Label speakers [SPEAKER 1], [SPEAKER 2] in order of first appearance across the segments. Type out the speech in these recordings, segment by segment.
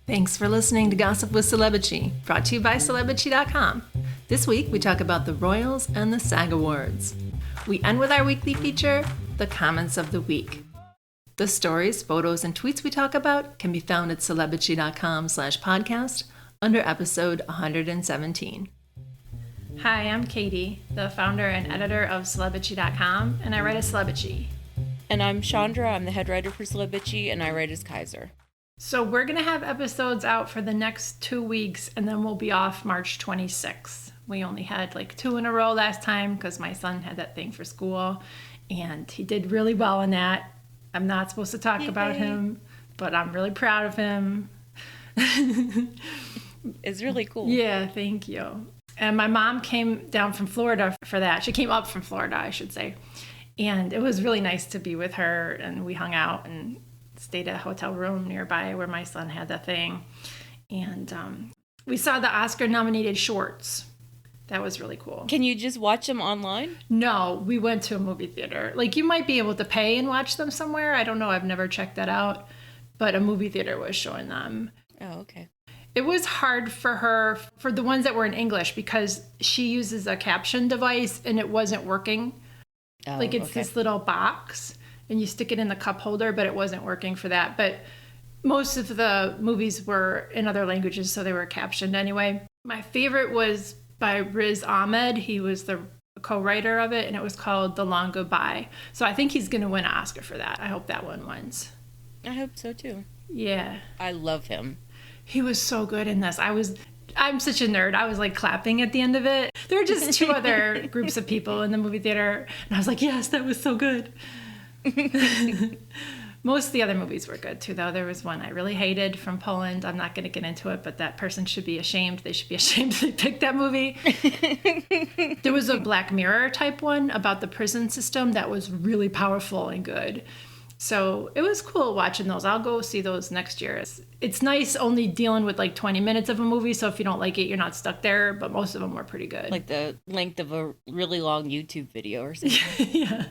[SPEAKER 1] Thanks for listening to Gossip with Celebrity, brought to you by Celebrity.com. This week, we talk about the Royals and the SAG Awards. We end with our weekly feature, The Comments of the Week. The stories, photos, and tweets we talk about can be found at Celebrity.com/podcast under episode 117. Hi, I'm Katie, the founder and editor of Celebrity.com, and I write as Celebrity.
[SPEAKER 2] And I'm Chandra, I'm the head writer for Celebrity, and I write as Kaiser.
[SPEAKER 1] So we're going to have episodes out for the next 2 weeks, and then we'll be off March 26th. We only had like 2 in a row last time because my son had that thing for school, and he did really well in that. I'm not supposed to talk about him, but I'm really proud of him.
[SPEAKER 2] It's really cool.
[SPEAKER 1] Yeah, thank you. And my mom came down from Florida for that. She came up from Florida, I should say. And it was really nice to be with her, and we hung out and stayed at a hotel room nearby where my son had that thing. And we saw the Oscar-nominated shorts. That was really cool.
[SPEAKER 2] Can you just watch them online?
[SPEAKER 1] No, we went to a movie theater. Like, you might be able to pay and watch them somewhere. I don't know. I've never checked that out. But a movie theater was showing them.
[SPEAKER 2] Oh, okay.
[SPEAKER 1] It was hard for her, for the ones that were in English, because she uses a caption device and it wasn't working.
[SPEAKER 2] Oh,
[SPEAKER 1] like, it's this little box and you stick it in the cup holder, but it wasn't working for that. But most of the movies were in other languages, so they were captioned anyway. My favorite was by Riz Ahmed. He was the co-writer of it, and it was called The Long Goodbye. So I think he's going to win an Oscar for that. I hope that one wins.
[SPEAKER 2] I hope so, too.
[SPEAKER 1] Yeah.
[SPEAKER 2] I love him.
[SPEAKER 1] He was so good in this. I'm such a nerd. I was like clapping at the end of it. There were just 2 other groups of people in the movie theater, and I was like, yes, that was so good. Most of the other movies were good too, though. There was one I really hated from Poland. I'm not going to get into it, but that person should be ashamed. They should be ashamed they picked that movie. There was a Black Mirror type one about the prison system that was really powerful and good. So it was cool watching those. I'll go see those next year. It's nice only dealing with like 20 minutes of a movie, so if you don't like it, you're not stuck there, but most of them were pretty good.
[SPEAKER 2] Like the length of a really long YouTube video or something.
[SPEAKER 1] Yeah.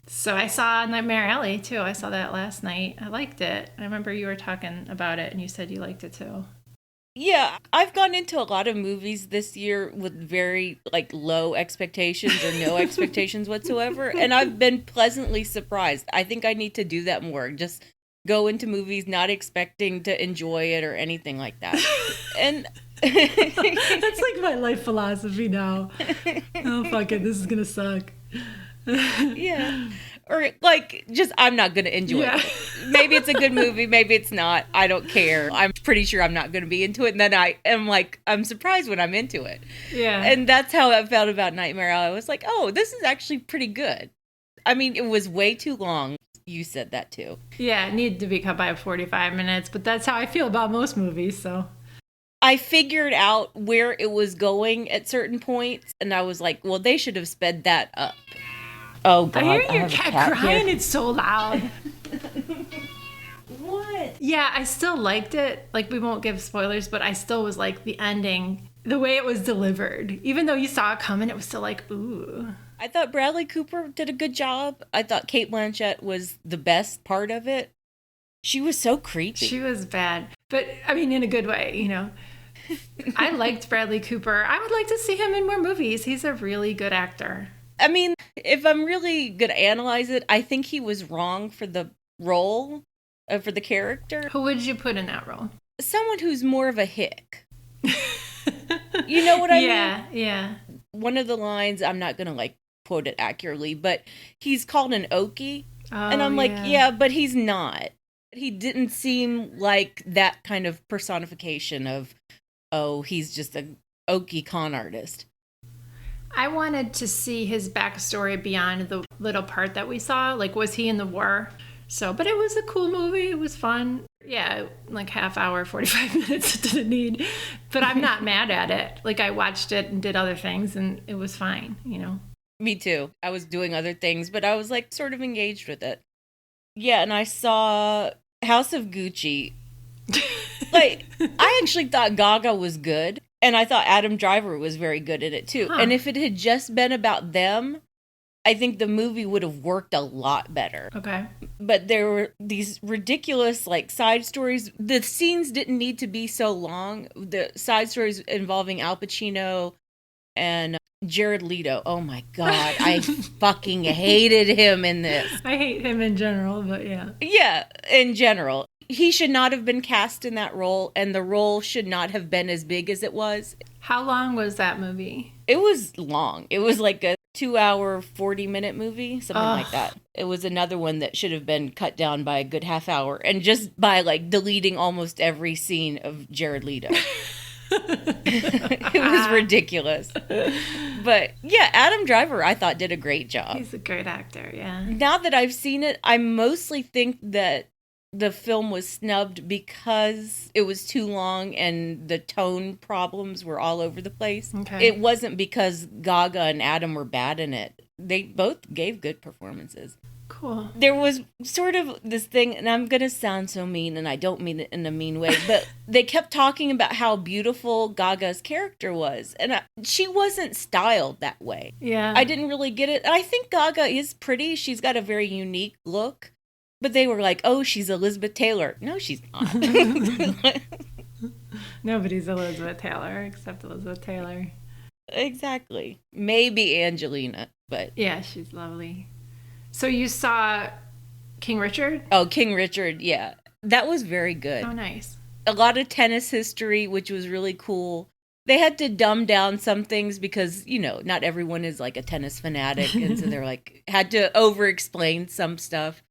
[SPEAKER 1] So I saw Nightmare Alley, too. I saw that last night. I liked it. I remember you were talking about it, and you said you liked it, too.
[SPEAKER 2] Yeah, I've gone into a lot of movies this year with very, like, low expectations or no expectations whatsoever, and I've been pleasantly surprised. I think I need to do that more. Just go into movies not expecting to enjoy it or anything like that. And
[SPEAKER 1] that's like my life philosophy now. Oh, fuck it. This is going to suck.
[SPEAKER 2] Yeah. Or, like, just, I'm not going to enjoy it. Maybe it's a good movie. Maybe it's not. I don't care. I'm pretty sure I'm not going to be into it. And then I am like, I'm surprised when I'm into it.
[SPEAKER 1] Yeah.
[SPEAKER 2] And that's how I felt about Nightmare Alley. I was like, oh, this is actually pretty good. I mean, it was way too long. You said that, too.
[SPEAKER 1] Yeah, it needed to be cut by 45 minutes. But that's how I feel about most movies, so.
[SPEAKER 2] I figured out where it was going at certain points. And I was like, well, they should have sped that up. Oh, God.
[SPEAKER 1] I hear your cat crying. It's so loud.
[SPEAKER 2] What?
[SPEAKER 1] Yeah, I still liked it. Like, we won't give spoilers, but I still was like, the ending, the way it was delivered. Even though you saw it coming, it was still like, ooh.
[SPEAKER 2] I thought Bradley Cooper did a good job. I thought Cate Blanchett was the best part of it. She was so creepy.
[SPEAKER 1] She was bad. But, I mean, in a good way, you know. I liked Bradley Cooper. I would like to see him in more movies. He's a really good actor.
[SPEAKER 2] I mean, if I'm really going to analyze it, I think he was wrong for the role, for the character.
[SPEAKER 1] Who would you put in that role?
[SPEAKER 2] Someone who's more of a hick. You know what I mean?
[SPEAKER 1] Yeah.
[SPEAKER 2] One of the lines, I'm not going to like quote it accurately, but he's called an Okie. And I'm like, yeah, but he's not. He didn't seem like that kind of personification of, oh, he's just an Okie con artist.
[SPEAKER 1] I wanted to see his backstory beyond the little part that we saw. Like, was he in the war? So, but it was a cool movie. It was fun. Yeah, like half hour, 45 minutes it didn't need. But I'm not mad at it. Like, I watched it and did other things, and it was fine, you know?
[SPEAKER 2] Me too. I was doing other things, but I was, like, sort of engaged with it. Yeah, and I saw House of Gucci. Like, I actually thought Gaga was good. And I thought Adam Driver was very good at it, too. Huh. And if it had just been about them, I think the movie would have worked a lot better.
[SPEAKER 1] Okay.
[SPEAKER 2] But there were these ridiculous, like, side stories. The scenes didn't need to be so long. The side stories involving Al Pacino and Jared Leto. Oh my God. I fucking hated him in this.
[SPEAKER 1] I hate him in general, but yeah.
[SPEAKER 2] Yeah, in general. He should not have been cast in that role, and the role should not have been as big as it was.
[SPEAKER 1] How long was that movie?
[SPEAKER 2] It was long. It was like a 2-hour, 40-minute movie, something like that. It was another one that should have been cut down by a good half hour, and just by like deleting almost every scene of Jared Leto. It was ridiculous. But yeah, Adam Driver, I thought, did a great job.
[SPEAKER 1] He's a great actor, yeah.
[SPEAKER 2] Now that I've seen it, I mostly think that the film was snubbed because it was too long and the tone problems were all over the place.
[SPEAKER 1] Okay.
[SPEAKER 2] It wasn't because Gaga and Adam were bad in it. They both gave good performances.
[SPEAKER 1] Cool.
[SPEAKER 2] There was sort of this thing, and I'm going to sound so mean, and I don't mean it in a mean way, but they kept talking about how beautiful Gaga's character was, and she wasn't styled that way.
[SPEAKER 1] Yeah.
[SPEAKER 2] I didn't really get it. I think Gaga is pretty. She's got a very unique look. But they were like, oh, she's Elizabeth Taylor. No, she's not.
[SPEAKER 1] Nobody's Elizabeth Taylor except Elizabeth Taylor.
[SPEAKER 2] Exactly. Maybe Angelina, but...
[SPEAKER 1] Yeah, she's lovely. So you saw King Richard?
[SPEAKER 2] Oh, King Richard, yeah. That was very good.
[SPEAKER 1] Oh, nice.
[SPEAKER 2] A lot of tennis history, which was really cool. They had to dumb down some things because, you know, not everyone is like a tennis fanatic. And so they're like, had to over-explain some stuff.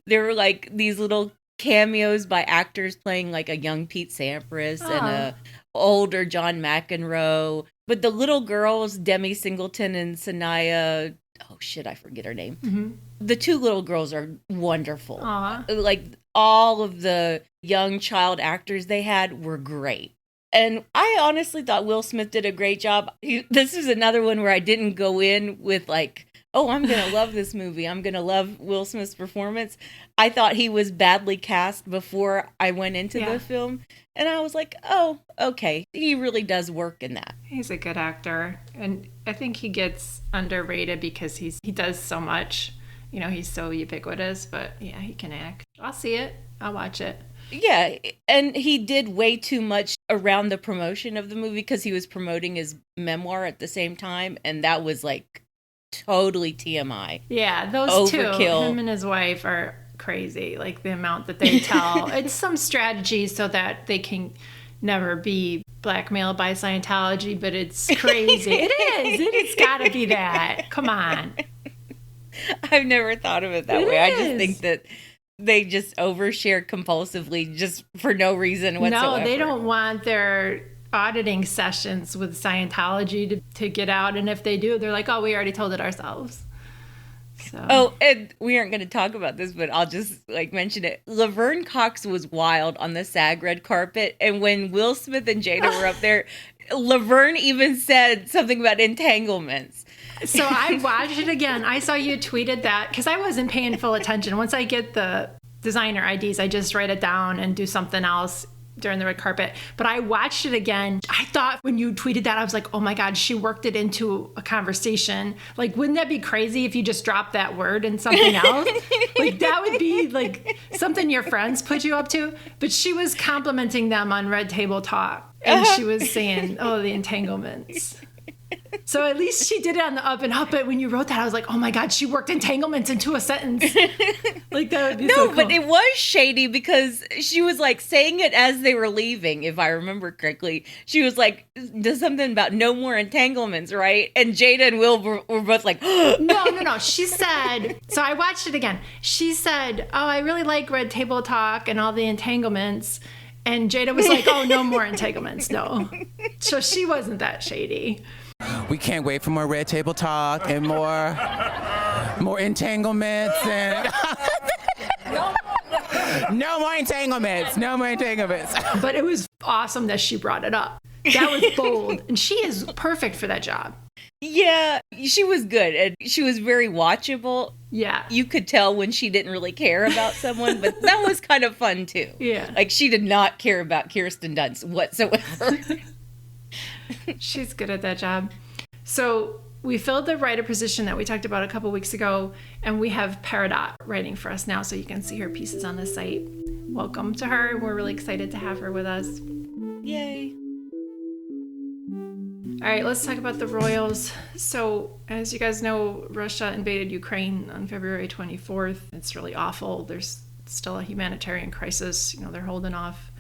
[SPEAKER 2] There were like these little cameos by actors playing like a young Pete Sampras and a older John McEnroe. But the little girls, Demi Singleton and Sanaya, oh shit, I forget her name. Mm-hmm. The two little girls are wonderful.
[SPEAKER 1] Aww.
[SPEAKER 2] Like all of the young child actors they had were great. And I honestly thought Will Smith did a great job. This is another one where I didn't go in with like, oh, I'm going to love this movie. I'm going to love Will Smith's performance. I thought he was badly cast before I went into the film. And I was like, oh, okay. He really does work in that.
[SPEAKER 1] He's a good actor. And I think he gets underrated because he does so much. You know, he's so ubiquitous. But yeah, he can act. I'll see it. I'll watch it.
[SPEAKER 2] Yeah. And he did way too much around the promotion of the movie because he was promoting his memoir at the same time. And that was like totally TMI.
[SPEAKER 1] Yeah, those
[SPEAKER 2] Overkill.
[SPEAKER 1] Two, him and his wife, are crazy. Like the amount that they tell. It's some strategy so that they can never be blackmailed by Scientology, but it's crazy. It is. It's got to be that. Come on.
[SPEAKER 2] I've never thought of it that way. I just think that they just overshare compulsively just for no reason whatsoever.
[SPEAKER 1] No, they don't want their auditing sessions with Scientology to get out, and if they do, they're like, oh, we already told it ourselves. So.
[SPEAKER 2] Oh, and we aren't going to talk about this, but I'll just like mention it. Laverne Cox was wild on the SAG red carpet, and when Will Smith and Jada were up there, Laverne even said something about entanglements.
[SPEAKER 1] So I watched it again. I saw you tweeted that because I wasn't paying full attention. Once I get the designer IDs, I just write it down and do something else during the red carpet. But I watched it again. I thought when you tweeted that, I was like, oh my God, she worked it into a conversation. Like, wouldn't that be crazy if you just dropped that word in something else? Like, that would be like something your friends put you up to. But she was complimenting them on Red Table Talk. And she was saying, oh, the entanglements. So at least she did it on the up and up. But when you wrote that, I was like, oh my God, she worked entanglements into a sentence. Like, that would be so cool.
[SPEAKER 2] No, but it was shady because she was like saying it as they were leaving, if I remember correctly. She was like, does something about no more entanglements, right? And Jada and Will were both like,
[SPEAKER 1] No. She said, so I watched it again. She said, oh, I really like Red Table Talk and all the entanglements. And Jada was like, oh, no more entanglements, no. So she wasn't that shady.
[SPEAKER 3] We can't wait for more Red Table Talk and more entanglements and no more entanglements.
[SPEAKER 1] But it was awesome that she brought it up. That was bold, and she is perfect for that job.
[SPEAKER 2] Yeah, she was good, and she was very watchable.
[SPEAKER 1] Yeah,
[SPEAKER 2] you could tell when she didn't really care about someone, but that was kind of fun too.
[SPEAKER 1] Yeah,
[SPEAKER 2] like she did not care about Kirsten Dunst whatsoever.
[SPEAKER 1] She's good at that job. So We filled the writer position that we talked about a couple weeks ago, and we have Peridot writing for us now, so you can see her pieces on the site. Welcome to her. We're really excited to have her with us.
[SPEAKER 2] Yay.
[SPEAKER 1] All right, let's talk about the royals. So, as you guys know, Russia invaded Ukraine on February 24th. It's really awful. There's still a humanitarian crisis. They're holding off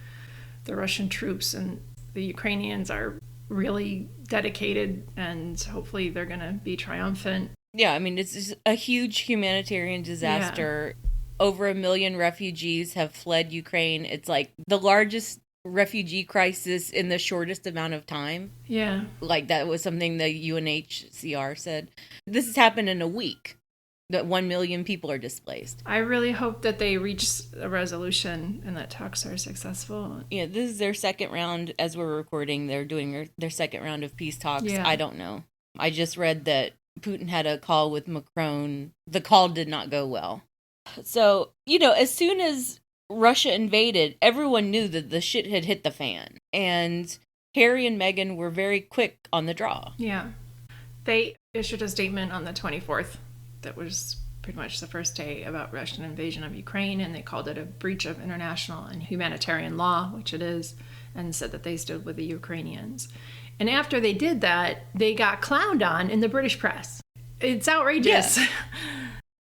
[SPEAKER 1] the Russian troops, and the Ukrainians are really dedicated, and hopefully they're going to be triumphant.
[SPEAKER 2] Yeah, I mean, it's just a huge humanitarian disaster. Yeah. Over 1 million refugees have fled Ukraine. It's like the largest refugee crisis in the shortest amount of time.
[SPEAKER 1] Yeah.
[SPEAKER 2] Like that was something the UNHCR said. This has happened in a week, that 1 million people are displaced.
[SPEAKER 1] I really hope that they reach a resolution and that talks are successful.
[SPEAKER 2] Yeah, this is their second round. As we're recording, they're doing their second round of peace talks. Yeah. I don't know. I just read that Putin had a call with Macron. The call did not go well. So, as soon as Russia invaded, everyone knew that the shit had hit the fan. And Harry and Meghan were very quick on the draw.
[SPEAKER 1] Yeah. They issued a statement on the 24th that was pretty much the first day about Russian invasion of Ukraine, and they called it a breach of international and humanitarian law, which it is, and said that they stood with the Ukrainians. And after they did that, they got clowned on in the British press. It's outrageous.
[SPEAKER 2] Yeah.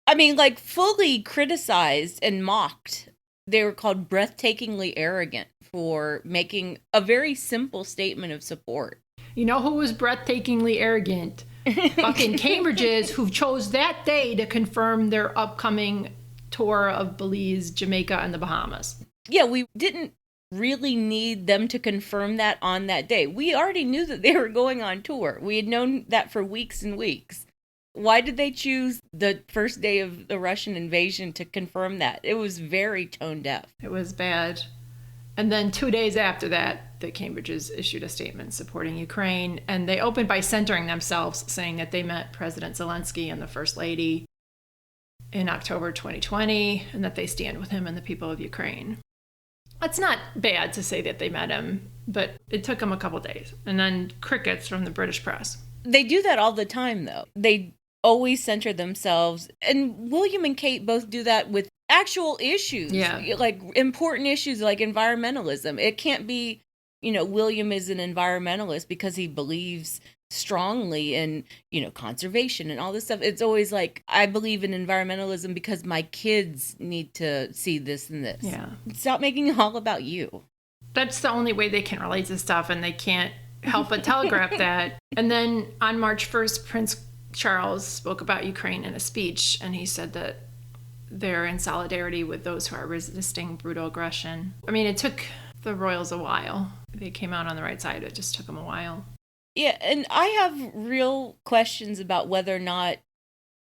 [SPEAKER 2] I mean, fully criticized and mocked. They were called breathtakingly arrogant for making a very simple statement of support.
[SPEAKER 1] You know who was breathtakingly arrogant? Fucking Cambridges, who chose that day to confirm their upcoming tour of Belize, Jamaica, and the Bahamas.
[SPEAKER 2] Yeah, we didn't really need them to confirm that on that day. We already knew that they were going on tour. We had known that for weeks and weeks. Why did they choose the first day of the Russian invasion to confirm that? It was very tone deaf.
[SPEAKER 1] It was bad. And then 2 days after that, the Cambridges issued a statement supporting Ukraine, and they opened by centering themselves, saying that they met President Zelensky and the First Lady in October 2020, and that they stand with him and the people of Ukraine. It's not bad to say that they met him, but it took them a couple days. And then crickets from the British press.
[SPEAKER 2] They do that all the time, though. They always center themselves. And William and Kate both do that with actual issues.
[SPEAKER 1] Yeah.
[SPEAKER 2] Like important issues like environmentalism. It can't be, William is an environmentalist because he believes strongly in, conservation and all this stuff. It's always like, I believe in environmentalism because my kids need to see this and this.
[SPEAKER 1] Yeah.
[SPEAKER 2] Stop making it all about you.
[SPEAKER 1] That's the only way they can relate to stuff, and they can't help but telegraph that. And then on March 1st, Prince Charles spoke about Ukraine in a speech, and he said that they're in solidarity with those who are resisting brutal aggression. I mean, it took the royals a while. They came out on the right side. It just took them a while.
[SPEAKER 2] Yeah, and I have real questions about whether or not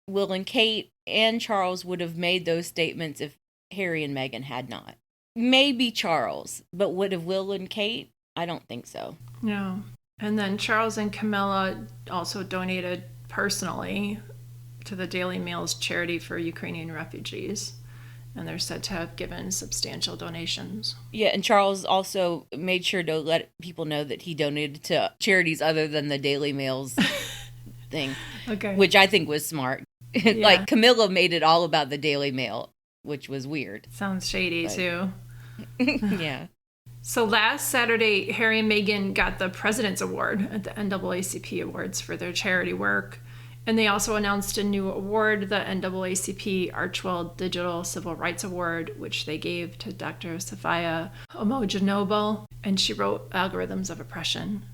[SPEAKER 2] Will and Kate and Charles would have made those statements if Harry and Meghan had not. Maybe Charles, but would have Will and Kate? I don't think so.
[SPEAKER 1] No. And then Charles and Camilla also donated personally to the Daily Mail's charity for Ukrainian refugees. And they're said to have given substantial donations.
[SPEAKER 2] Yeah, and Charles also made sure to let people know that he donated to charities other than the Daily Mail's thing.
[SPEAKER 1] Okay.
[SPEAKER 2] Which I think was smart.
[SPEAKER 1] Yeah.
[SPEAKER 2] Like, Camilla made it all about the Daily Mail, which was weird.
[SPEAKER 1] Sounds shady, too.
[SPEAKER 2] Yeah.
[SPEAKER 1] So last Saturday, Harry and Meghan got the President's Award at the NAACP Awards for their charity work. And they also announced a new award, the NAACP-Archewell Digital Civil Rights Award, which they gave to Dr. Safiya Omuja Noble, and she wrote Algorithms of Oppression.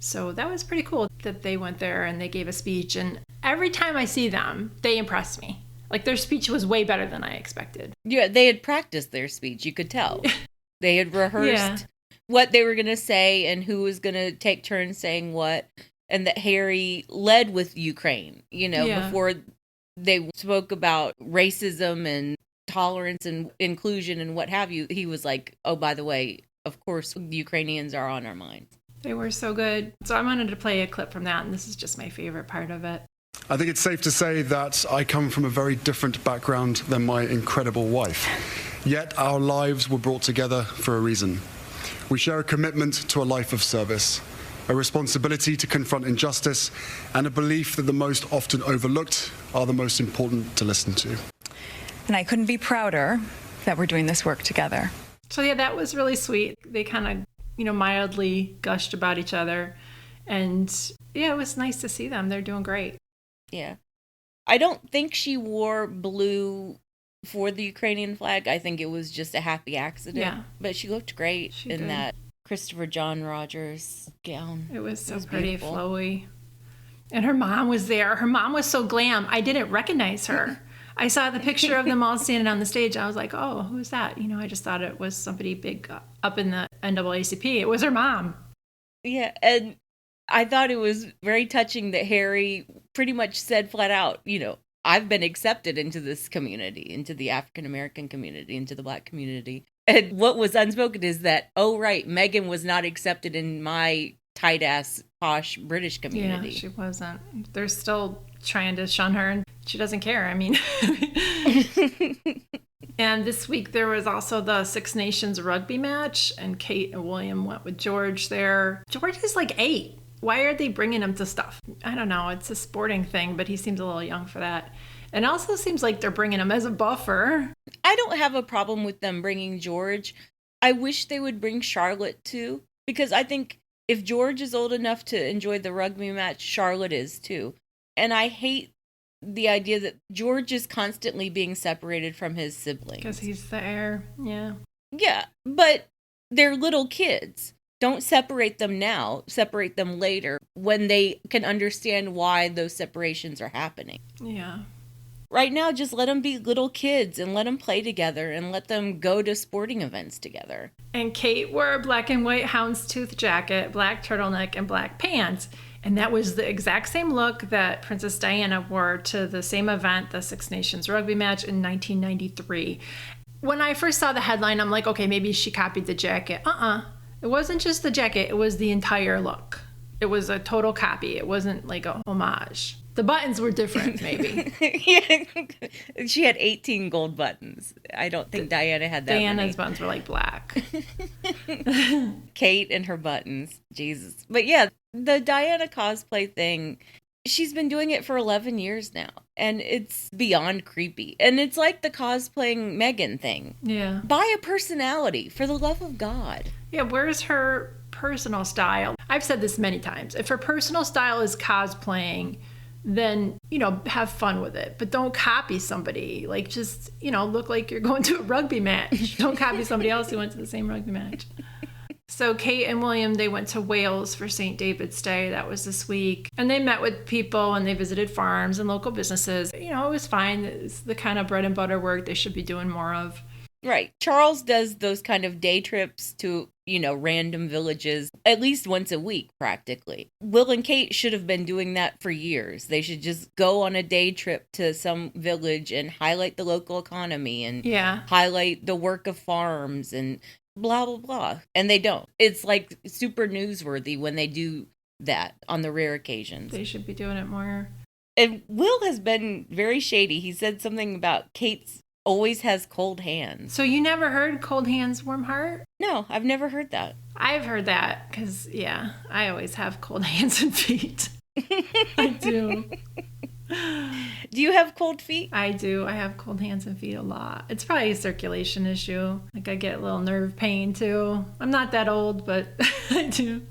[SPEAKER 1] So that was pretty cool that they went there and they gave a speech. And every time I see them, they impress me. Like, their speech was way better than I expected.
[SPEAKER 2] Yeah, they had practiced their speech, you could tell. They had rehearsed what they were going to say and who was going to take turns saying what. And that Harry led with Ukraine, before they spoke about racism and tolerance and inclusion and what have you. He was like, oh, by the way, of course, the Ukrainians are on our minds.
[SPEAKER 1] They were so good. So I wanted to play a clip from that, and this is just my favorite part of it.
[SPEAKER 4] I think it's safe to say that I come from a very different background than my incredible wife. Yet our lives were brought together for a reason. We share a commitment to a life of service. a responsibility to confront injustice, and a belief that the most often overlooked are the most important to listen to.
[SPEAKER 5] And I couldn't be prouder that we're doing this work together.
[SPEAKER 1] So yeah, that was really sweet. They kind of, mildly gushed about each other. And yeah, it was nice to see them. They're doing great.
[SPEAKER 2] Yeah. I don't think she wore blue for the Ukrainian flag. I think it was just a happy accident.
[SPEAKER 1] Yeah.
[SPEAKER 2] But she looked great in
[SPEAKER 1] did.
[SPEAKER 2] that Christopher John Rogers gown.
[SPEAKER 1] It was so pretty,
[SPEAKER 2] beautiful.
[SPEAKER 1] flowy. And her mom was there. Her mom was so glam. I didn't recognize her. I saw the picture of them all standing on the stage. I was like, oh, who's that? I just thought it was somebody big up in the NAACP. It was her mom.
[SPEAKER 2] Yeah, and I thought it was very touching that Harry pretty much said flat out, I've been accepted into this community, into the African-American community, into the Black community. And what was unspoken is that, oh, right, Meghan was not accepted in my tight-ass, posh British community.
[SPEAKER 1] Yeah, she wasn't. They're still trying to shun her, and she doesn't care. And this week there was also the Six Nations rugby match, and Kate and William went with George there. George is like 8. Why are they bringing him to stuff? I don't know. It's a sporting thing, but he seems a little young for that. And also seems like they're bringing him as a buffer.
[SPEAKER 2] I don't have a problem with them bringing George. I wish they would bring Charlotte too, because I think if George is old enough to enjoy the rugby match, Charlotte is too. And I hate the idea that George is constantly being separated from his siblings.
[SPEAKER 1] Because he's the heir, yeah.
[SPEAKER 2] Yeah, but they're little kids. Don't separate them now, separate them later when they can understand why those separations are happening.
[SPEAKER 1] Yeah.
[SPEAKER 2] Right now, just let them be little kids and let them play together and let them go to sporting events together.
[SPEAKER 1] And Kate wore a black and white houndstooth jacket, black turtleneck, and black pants. And that was the exact same look that Princess Diana wore to the same event, the Six Nations rugby match in 1993. When I first saw the headline, I'm like, okay, maybe she copied the jacket. It wasn't just the jacket, it was the entire look. It was a total copy. It wasn't like a homage. The buttons were different, maybe.
[SPEAKER 2] Yeah. She had 18 gold buttons. I don't think Diana had that
[SPEAKER 1] Diana's
[SPEAKER 2] many.
[SPEAKER 1] buttons were like black.
[SPEAKER 2] Kate and her buttons. Jesus. But yeah, the Diana cosplay thing, she's been doing it for 11 years now. And it's beyond creepy. And it's like the cosplaying Meghan thing.
[SPEAKER 1] Yeah.
[SPEAKER 2] Buy a personality, for the love of God.
[SPEAKER 1] Yeah, where's her personal style? I've said this many times. If her personal style is cosplaying, then, have fun with it. But don't copy somebody. Like, just, look like you're going to a rugby match. Don't copy somebody else who went to the same rugby match. So Kate and William, they went to Wales for St. David's Day. That was this week. And they met with people and they visited farms and local businesses. It was fine. It's the kind of bread and butter work they should be doing more of.
[SPEAKER 2] Right. Charles does those kind of day trips to, random villages at least once a week, practically. Will and Kate should have been doing that for years. They should just go on a day trip to some village and highlight the local economy and highlight the work of farms and blah, blah, blah. And they don't. It's like super newsworthy when they do that on the rare occasions.
[SPEAKER 1] They should be doing it more.
[SPEAKER 2] And Will has been very shady. He said something about Kate's always has cold hands.
[SPEAKER 1] So you never heard cold hands, warm heart?
[SPEAKER 2] No, I've never heard that.
[SPEAKER 1] I've heard that because, I always have cold hands and feet. I do.
[SPEAKER 2] Do you have cold feet?
[SPEAKER 1] I do. I have cold hands and feet a lot. It's probably a circulation issue. Like I get a little nerve pain too. I'm not that old, but I do.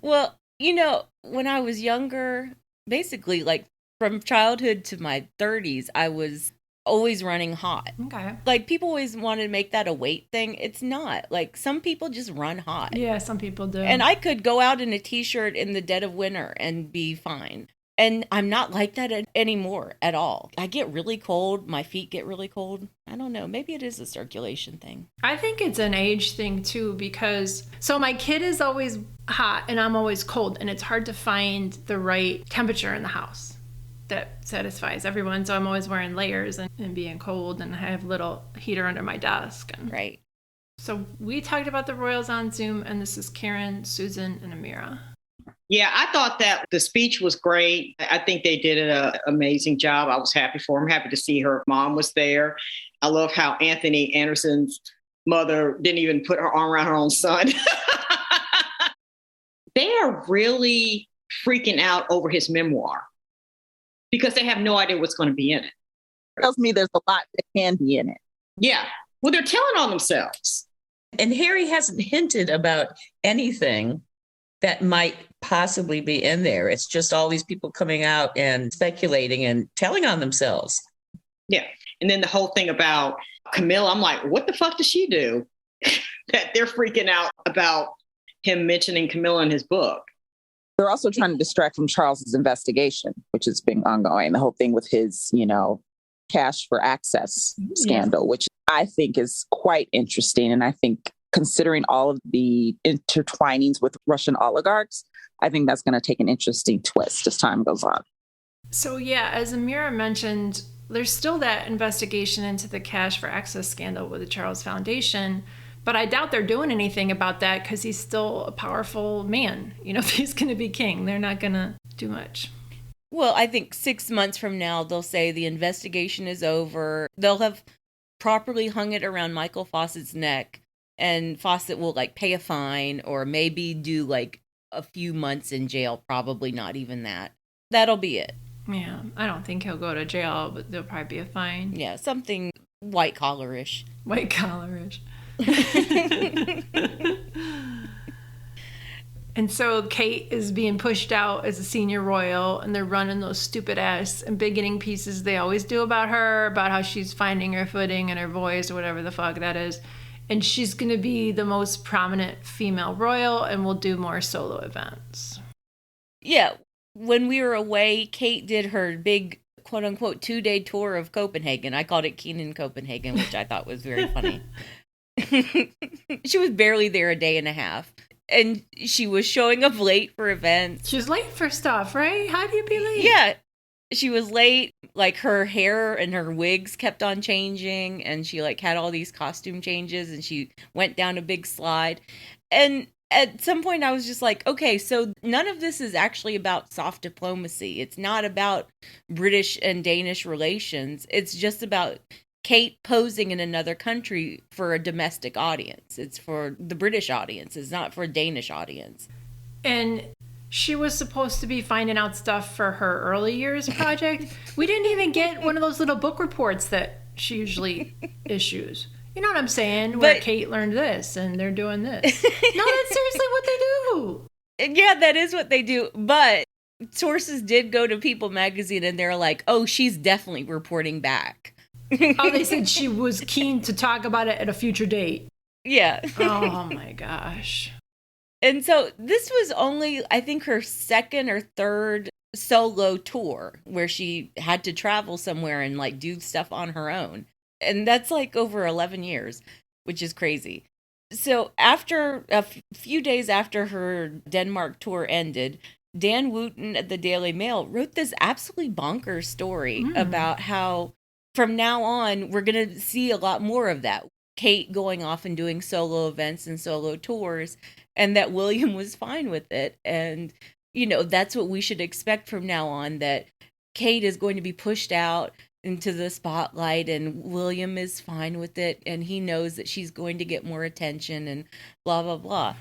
[SPEAKER 2] Well, when I was younger, basically like from childhood to my 30s, I was always running hot.
[SPEAKER 1] Okay.
[SPEAKER 2] Like people always want to make that a weight thing. It's not. Like some people just run hot.
[SPEAKER 1] Yeah, some people do.
[SPEAKER 2] And I could go out in a t-shirt in the dead of winter and be fine. And I'm not like that anymore at all. I get really cold. My feet get really cold. I don't know. Maybe it is a circulation thing.
[SPEAKER 1] I think it's an age thing too because so my kid is always hot and I'm always cold and it's hard to find the right temperature in the house that satisfies everyone. So I'm always wearing layers and being cold and I have a little heater under my desk.
[SPEAKER 2] Right.
[SPEAKER 1] So we talked about the Royals on Zoom and this is Karen, Susan, and Amira.
[SPEAKER 6] Yeah, I thought that the speech was great. I think they did an amazing job. I was happy for them. Happy to see her mom was there. I love how Anthony Anderson's mother didn't even put her arm around her own son. They are are really freaking out over his memoir because they have no idea what's going to be in it.
[SPEAKER 7] Tells me there's a lot that can be in it.
[SPEAKER 6] Yeah. Well, they're telling on themselves.
[SPEAKER 8] And Harry hasn't hinted about anything that might possibly be in there. It's just all these people coming out and speculating and telling on themselves.
[SPEAKER 6] Yeah. And then the whole thing about Camilla, I'm like, what the fuck does she do that they're freaking out about him mentioning Camilla in his book?
[SPEAKER 7] They're also trying to distract from Charles's investigation, which has been ongoing. The whole thing with his, cash for access scandal, which I think is quite interesting. And I think considering all of the intertwinings with Russian oligarchs, I think that's going to take an interesting twist as time goes on.
[SPEAKER 1] So yeah, as Amira mentioned, there's still that investigation into the cash for access scandal with the Charles Foundation, but I doubt they're doing anything about that because he's still a powerful man. If he's going to be king, they're not going to do much.
[SPEAKER 2] Well, I think 6 months from now, they'll say the investigation is over. They'll have properly hung it around Michael Fawcett's neck, and Fawcett will pay a fine or maybe do a few months in jail. Probably not even that. That'll be it.
[SPEAKER 1] Yeah, I don't think he'll go to jail, but there'll probably be a fine.
[SPEAKER 2] Yeah, something white collarish.
[SPEAKER 1] White collarish. And so Kate is being pushed out as a senior royal, and they're running those stupid ass and beginning pieces they always do about her, about how she's finding her footing and her voice or whatever the fuck that is. And she's going to be the most prominent female royal and will do more solo events.
[SPEAKER 2] Yeah. When we were away, Kate did her big, quote unquote, 2-day tour of Copenhagen. I called it Keenan Copenhagen, which I thought was very funny. She was barely there a day and a half. And she was showing up late for events.
[SPEAKER 1] She was late for stuff, right? How do you be late?
[SPEAKER 2] Yeah. She was late. Her hair and her wigs kept on changing. And she had all these costume changes. And she went down a big slide. And at some point I was just like, okay, so none of this is actually about soft diplomacy. It's not about British and Danish relations. It's just about Kate posing in another country for a domestic audience. It's for the British audience. It's not for a Danish audience.
[SPEAKER 1] And she was supposed to be finding out stuff for her early years project. We didn't even get one of those little book reports that she usually issues. You know what I'm saying? Where Kate learned this and they're doing this. No, that's seriously what they do.
[SPEAKER 2] Yeah, that is what they do. But sources did go to People magazine and they're like, oh, she's definitely reporting back.
[SPEAKER 1] Oh, they said she was keen to talk about it at a future date.
[SPEAKER 2] Yeah.
[SPEAKER 1] Oh my gosh.
[SPEAKER 2] And so this was only, I think, her second or third solo tour where she had to travel somewhere and do stuff on her own. And that's over 11 years, which is crazy. So after a few days after her Denmark tour ended, Dan Wootton at the Daily Mail wrote this absolutely bonkers story about how from now on, we're going to see a lot more of that. Kate going off and doing solo events and solo tours, and that William was fine with it. And, that's what we should expect from now on, that Kate is going to be pushed out into the spotlight and William is fine with it. And he knows that she's going to get more attention and blah, blah, blah.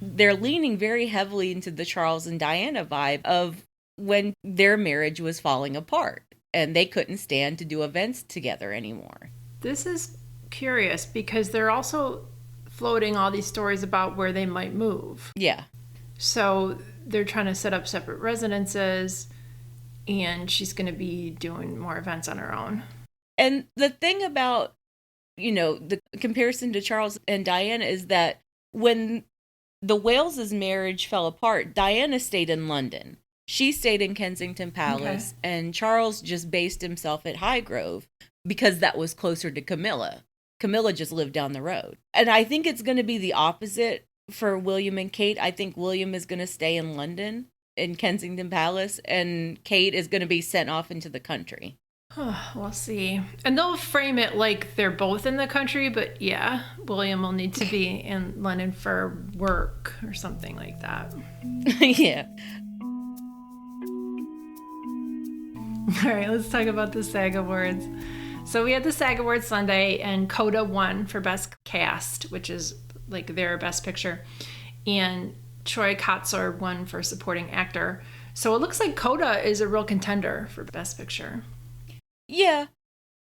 [SPEAKER 2] They're leaning very heavily into the Charles and Diana vibe of when their marriage was falling apart. And they couldn't stand to do events together anymore.
[SPEAKER 1] This is curious because they're also floating all these stories about where they might move.
[SPEAKER 2] Yeah.
[SPEAKER 1] So they're trying to set up separate residences, and she's going to be doing more events on her own.
[SPEAKER 2] And the thing about, the comparison to Charles and Diana is that when the Wales' marriage fell apart, Diana stayed in London. She stayed in Kensington Palace, and Charles just based himself at Highgrove because that was closer to Camilla. Camilla just lived down the road. And I think it's going to be the opposite for William and Kate. I think William is going to stay in London, in Kensington Palace, and Kate is going to be sent off into the country.
[SPEAKER 1] We'll see. And they'll frame it like they're both in the country, but yeah, William will need to be in London for work or something like that.
[SPEAKER 2] Yeah.
[SPEAKER 1] All right, let's talk about the SAG Awards. So we had the SAG Awards Sunday, and CODA won for Best Cast, which is their Best Picture. And Troy Kotsur won for supporting actor. So it looks like CODA is a real contender for Best Picture.
[SPEAKER 2] Yeah.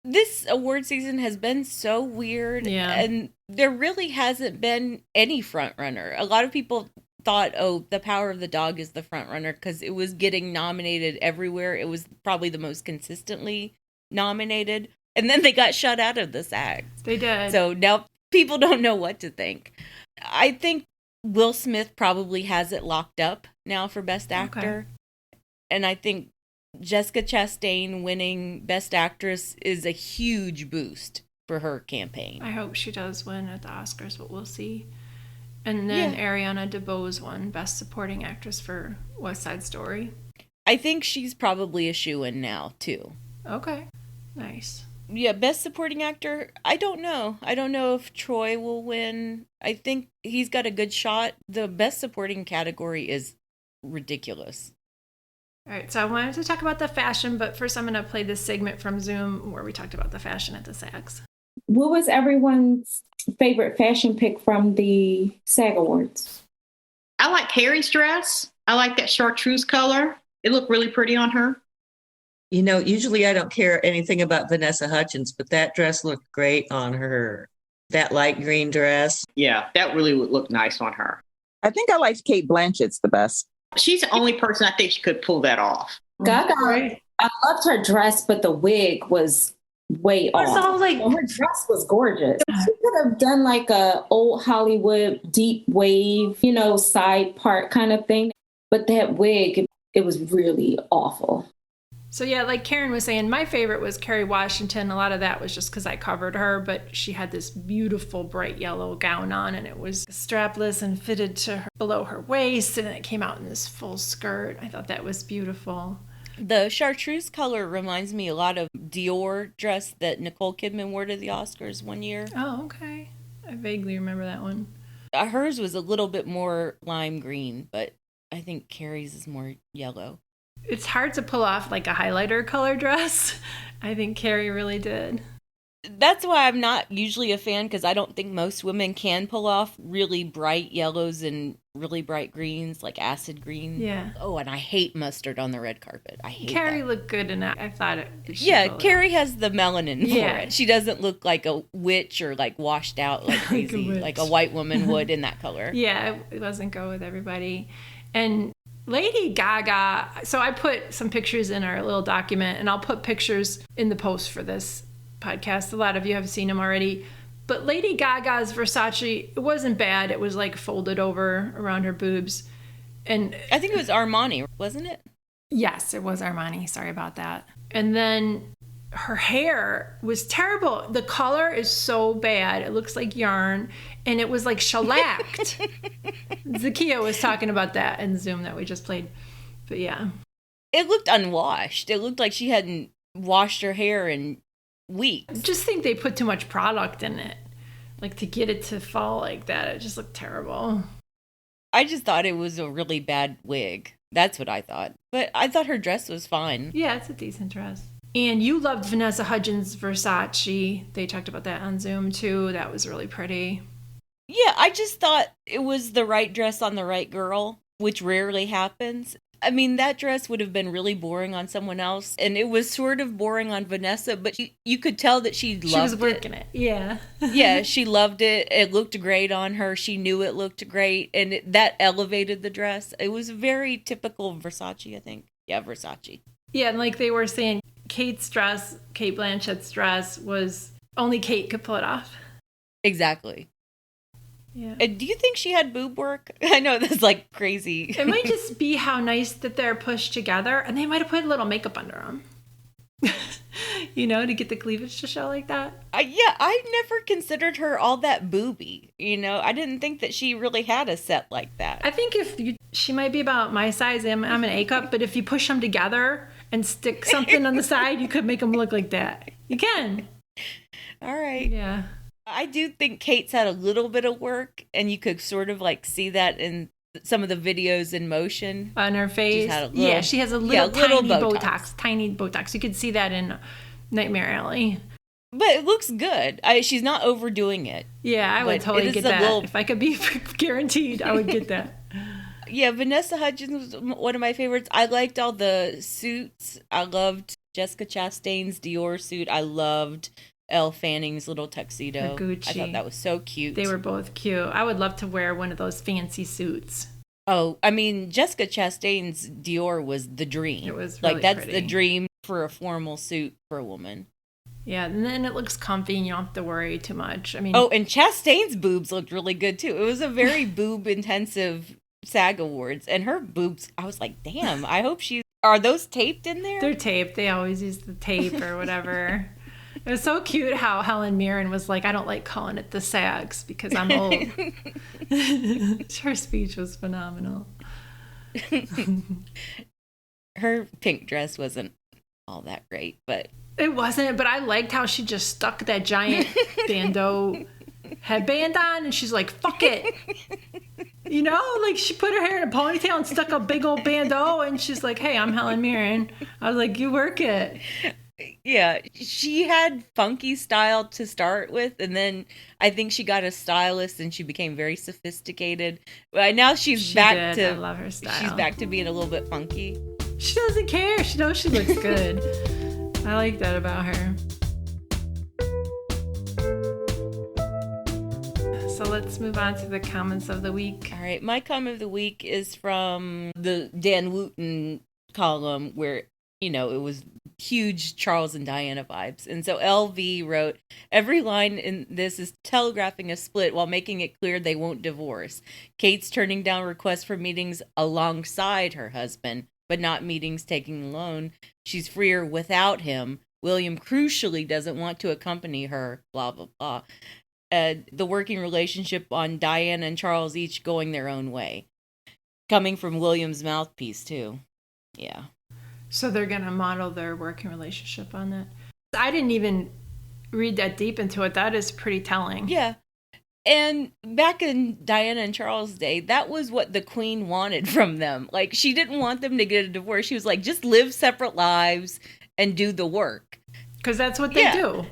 [SPEAKER 2] This award season has been so weird.
[SPEAKER 1] Yeah.
[SPEAKER 2] And there really hasn't been any front runner. A lot of people thought, oh, The Power of the Dog is the front runner because it was getting nominated everywhere. It was probably the most consistently nominated. And then they got shut out of the SAGs.
[SPEAKER 1] They did.
[SPEAKER 2] So now people don't know what to think. I think Will Smith probably has it locked up now for Best Actor. Okay. And I think Jessica Chastain winning Best Actress is a huge boost for her campaign.
[SPEAKER 1] I hope she does win at the Oscars, but we'll see. And then Ariana DeBose won Best Supporting Actress for West Side Story.
[SPEAKER 2] I think she's probably a shoo-in now, too.
[SPEAKER 1] Okay. Nice.
[SPEAKER 2] Yeah, Best Supporting Actor, I don't know. I don't know if Troy will win. I think he's got a good shot. The Best Supporting category is ridiculous.
[SPEAKER 1] All right, so I wanted to talk about the fashion, but first I'm going to play this segment from Zoom where we talked about the fashion at the SAGs.
[SPEAKER 9] What was everyone's favorite fashion pick from the SAG Awards?
[SPEAKER 6] I like Carrie's dress. I like that chartreuse color. It looked really pretty on her.
[SPEAKER 8] You know, usually I don't care anything about Vanessa Hudgens, but that dress looked great on her. That light green dress.
[SPEAKER 6] Yeah, that really would look nice on her.
[SPEAKER 7] I think I liked Cate Blanchett's the best.
[SPEAKER 6] She's the only person I think she could pull that off.
[SPEAKER 9] Gaga, I loved her dress, but the wig was way off.
[SPEAKER 1] So like,
[SPEAKER 9] her dress was gorgeous. She could have done like a old Hollywood deep wave, side part kind of thing. But that wig, it was really awful.
[SPEAKER 1] So yeah, like Karen was saying, my favorite was Kerry Washington. A lot of that was just because I covered her, but she had this beautiful bright yellow gown on, and it was strapless and fitted to her, below her waist, and it came out in this full skirt. I thought that was beautiful.
[SPEAKER 2] The chartreuse color reminds me a lot of Dior dress that Nicole Kidman wore to the Oscars one year.
[SPEAKER 1] Oh, okay. I vaguely remember that one.
[SPEAKER 2] Hers was a little bit more lime green, but I think Carrie's is more yellow.
[SPEAKER 1] It's hard to pull off like a highlighter color dress. I think Carrie really did.
[SPEAKER 2] That's why I'm not usually a fan, because I don't think most women can pull off really bright yellows and really bright greens, like acid green.
[SPEAKER 1] Yeah.
[SPEAKER 2] Oh, and I hate mustard on the red carpet. I hate
[SPEAKER 1] Carrie
[SPEAKER 2] that.
[SPEAKER 1] looked good in it. I thought it.
[SPEAKER 2] Carrie has the melanin for it. She doesn't look like a witch or like washed out like crazy, like a white woman would in that color.
[SPEAKER 1] Yeah, it doesn't go with everybody. And Lady Gaga, so I put some pictures in our little document, and I'll put pictures in the post for this podcast. A lot of you have seen them already. But Lady Gaga's Versace, it wasn't bad. It was like folded over around her boobs. And
[SPEAKER 2] I think it was Armani, wasn't it?
[SPEAKER 1] Yes, it was Armani. Sorry about that. And then her hair was terrible. The color is so bad. It looks like yarn. And it was like shellacked. Zakiya was talking about that in Zoom that we just played. But yeah.
[SPEAKER 2] It looked unwashed. It looked like she hadn't washed her hair in weeks.
[SPEAKER 1] I just think they put too much product in it. Like to get it to fall like that. It just looked terrible.
[SPEAKER 2] I just thought it was a really bad wig. That's what I thought. But I thought her dress was fine.
[SPEAKER 1] Yeah, it's a decent dress. And you loved Vanessa Hudgens' Versace. They talked about that on Zoom too. That was really pretty.
[SPEAKER 2] Yeah, I just thought it was the right dress on the right girl, which rarely happens. I mean, that dress would have been really boring on someone else, and it was sort of boring on Vanessa, but you could tell that she loved it.
[SPEAKER 1] She was working it. Yeah.
[SPEAKER 2] Yeah, she loved it. It looked great on her. She knew it looked great, and that elevated the dress. It was very typical Versace, I think. Yeah, Versace.
[SPEAKER 1] Yeah, and like they were saying, Cate Blanchett's dress was only Cate could pull it off.
[SPEAKER 2] Exactly.
[SPEAKER 1] Yeah.
[SPEAKER 2] And do you think she had boob work? I know that's like crazy.
[SPEAKER 1] It might just be how nice that they're pushed together, and they might have put a little makeup under them. To get the cleavage to show like that.
[SPEAKER 2] Yeah, I never considered her all that booby. I didn't think that she really had a set like that.
[SPEAKER 1] I think she might be about my size. I'm an A cup, but if you push them together and stick something on the side, you could make them look like that. You can.
[SPEAKER 2] All right.
[SPEAKER 1] Yeah.
[SPEAKER 2] I do think Cate's had a little bit of work, and you could sort of like see that in some of the videos in motion.
[SPEAKER 1] On her face. She has a little tiny Botox. You could see that in Nightmare Alley.
[SPEAKER 2] But it looks good. She's not overdoing it.
[SPEAKER 1] Yeah, I would totally get that. If I could be guaranteed, I would get that.
[SPEAKER 2] Yeah, Vanessa Hudgens was one of my favorites. I liked all the suits. I loved Jessica Chastain's Dior suit. I loved Elle Fanning's little tuxedo.
[SPEAKER 1] Gucci.
[SPEAKER 2] I thought that was so cute.
[SPEAKER 1] They were both cute. I would love to wear one of those fancy suits.
[SPEAKER 2] Oh, I mean, Jessica Chastain's Dior was the dream.
[SPEAKER 1] It was really
[SPEAKER 2] like that's
[SPEAKER 1] pretty.
[SPEAKER 2] the dream for a formal suit for a woman.
[SPEAKER 1] Yeah, and then it looks comfy and you don't have to worry too much. I mean,
[SPEAKER 2] oh, and Chastain's boobs looked really good too. It was a very boob intensive SAG Awards, and her boobs, I was like, damn, I hope are those taped in there?
[SPEAKER 1] They're taped. They always use the tape or whatever. It was so cute how Helen Mirren was like, I don't like calling it the SAGs because I'm old. Her speech was phenomenal.
[SPEAKER 2] Her pink dress wasn't all that great, but...
[SPEAKER 1] It wasn't, but I liked how she just stuck that giant bandeau headband on, and she's like, fuck it. You know, like she put her hair in a ponytail and stuck a big old bandeau, and she's like, hey, I'm Helen Mirren. I was like, you work it.
[SPEAKER 2] Yeah, she had funky style to start with, and then I think she got a stylist and she became very sophisticated. But now she back to...
[SPEAKER 1] I love her style.
[SPEAKER 2] She's back to being a little bit funky.
[SPEAKER 1] She doesn't care. She knows she looks good. I like that about her. So let's move on to the comments of the week.
[SPEAKER 2] All right, my comment of the week is from the Dan Wootton column where, you know, it was huge Charles and Diana vibes. And so ElleV wrote, every line in this is telegraphing a split while making it clear they won't divorce. Kate's turning down requests for meetings alongside her husband, but not meetings taken alone. She's freer without him. William crucially doesn't want to accompany her, blah, blah, blah. The working relationship on Diana and Charles each going their own way. Coming from William's mouthpiece, too. Yeah.
[SPEAKER 1] So they're going to model their working relationship on that. I didn't even read that deep into it. That is pretty telling.
[SPEAKER 2] Yeah. And back in Diana and Charles' day, that was what the Queen wanted from them. Like, she didn't want them to get a divorce. She was like, just live separate lives and do the work.
[SPEAKER 1] Because that's what they do.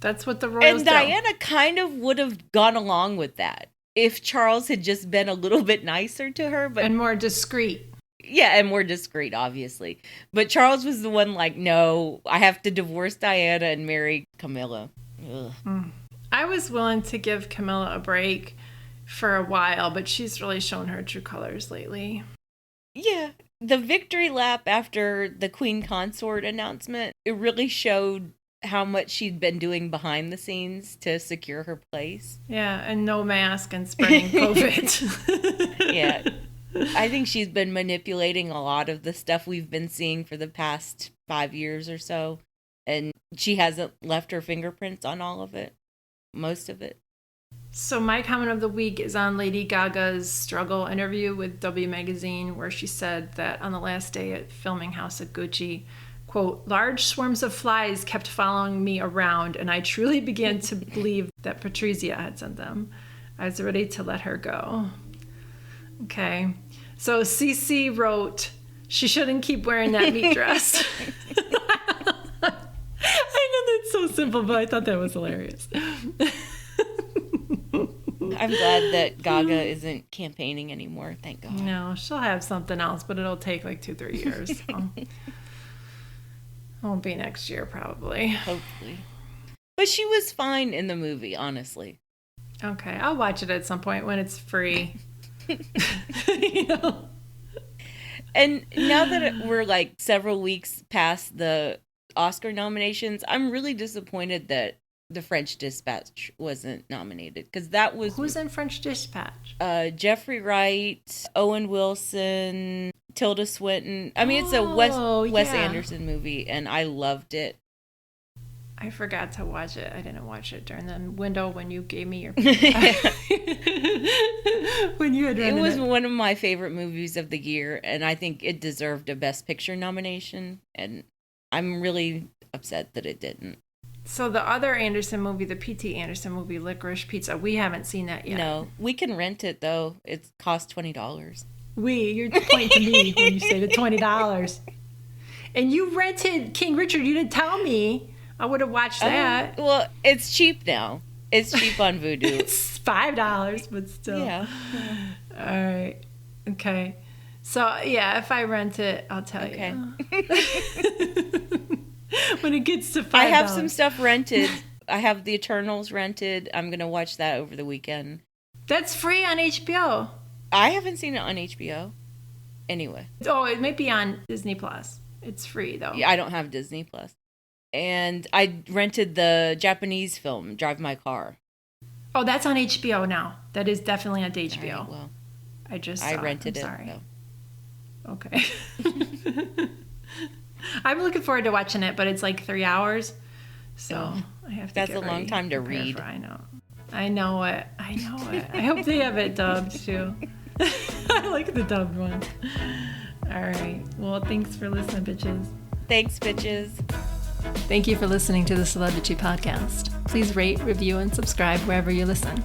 [SPEAKER 1] That's what the royals
[SPEAKER 2] do. And Diana kind of would have gone along with that if Charles had just been a little bit nicer to her.
[SPEAKER 1] And more discreet.
[SPEAKER 2] Yeah, and more discreet, obviously. But Charles was the one like, no, I have to divorce Diana and marry Camilla. Ugh.
[SPEAKER 1] I was willing to give Camilla a break for a while, but she's really shown her true colors lately.
[SPEAKER 2] Yeah. The victory lap after the Queen Consort announcement, it really showed how much she'd been doing behind the scenes to secure her place.
[SPEAKER 1] Yeah, and no mask and spreading COVID.
[SPEAKER 2] Yeah. I think she's been manipulating a lot of the stuff we've been seeing for the past 5 years or so. And she hasn't left her fingerprints on all of it. Most of it.
[SPEAKER 1] So my comment of the week is on Lady Gaga's struggle interview with W Magazine, where she said that on the last day at filming House of Gucci, quote, large swarms of flies kept following me around, and I truly began to believe that Patrizia had sent them. I was ready to let her go. Okay. So CC wrote, she shouldn't keep wearing that meat dress. I know that's so simple, but I thought that was hilarious.
[SPEAKER 2] I'm glad that Gaga isn't campaigning anymore. Thank God.
[SPEAKER 1] No, she'll have something else, but it'll take like 2-3 years. So. Won't be next year, probably.
[SPEAKER 2] Hopefully. But she was fine in the movie, honestly.
[SPEAKER 1] Okay, I'll watch it at some point when it's free. You know?
[SPEAKER 2] And now that we're like several weeks past the Oscar nominations, I'm really disappointed that The French Dispatch wasn't nominated, because that was...
[SPEAKER 1] Who's in French Dispatch?
[SPEAKER 2] Jeffrey Wright, Owen Wilson, Tilda Swinton. I mean, it's a Wes Anderson movie, and I loved it.
[SPEAKER 1] I forgot to watch it. I didn't watch it during the window when you gave me your... when you had
[SPEAKER 2] It was one of my favorite movies of the year, and I think it deserved a Best Picture nomination, and I'm really upset that it didn't.
[SPEAKER 1] So the other Anderson movie, the P.T. Anderson movie, Licorice Pizza, we haven't seen that yet.
[SPEAKER 2] No, we can rent it, though. It costs $20.
[SPEAKER 1] You're pointing to me when you say the $20. And you rented King Richard. You didn't tell me. I would have watched that.
[SPEAKER 2] Well, it's cheap now. It's cheap on Vudu.
[SPEAKER 1] It's $5, but still.
[SPEAKER 2] Yeah.
[SPEAKER 1] All right. Okay. So, yeah, if I rent it, I'll tell you. When it gets to $5.
[SPEAKER 2] I have some stuff rented. I have The Eternals rented. I'm going to watch that over the weekend.
[SPEAKER 1] That's free on HBO.
[SPEAKER 2] I haven't seen it on HBO. Anyway.
[SPEAKER 1] Oh, it might be on Disney Plus. It's free, though.
[SPEAKER 2] Yeah, I don't have Disney Plus. And I rented the Japanese film, Drive My Car.
[SPEAKER 1] Oh, that's on HBO now. That is definitely on HBO.
[SPEAKER 2] Right, well,
[SPEAKER 1] I
[SPEAKER 2] rented it.
[SPEAKER 1] Sorry.
[SPEAKER 2] So.
[SPEAKER 1] Okay. I'm looking forward to watching it, but it's like 3 hours. So I have to
[SPEAKER 2] That's
[SPEAKER 1] get
[SPEAKER 2] a long
[SPEAKER 1] ready,
[SPEAKER 2] time to read.
[SPEAKER 1] I know it. I hope they have it dubbed too. I like the dubbed one. All right. Well, thanks for listening, bitches.
[SPEAKER 2] Thanks, bitches.
[SPEAKER 1] Thank you for listening to the Celebrity Podcast. Please rate, review, and subscribe wherever you listen.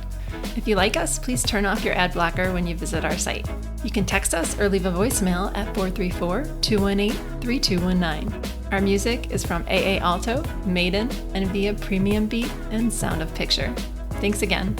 [SPEAKER 1] If you like us, please turn off your ad blocker when you visit our site. You can text us or leave a voicemail at 434-218-3219. Our music is from AA Alto, Maiden, and via Premium Beat and Sound of Picture. Thanks again.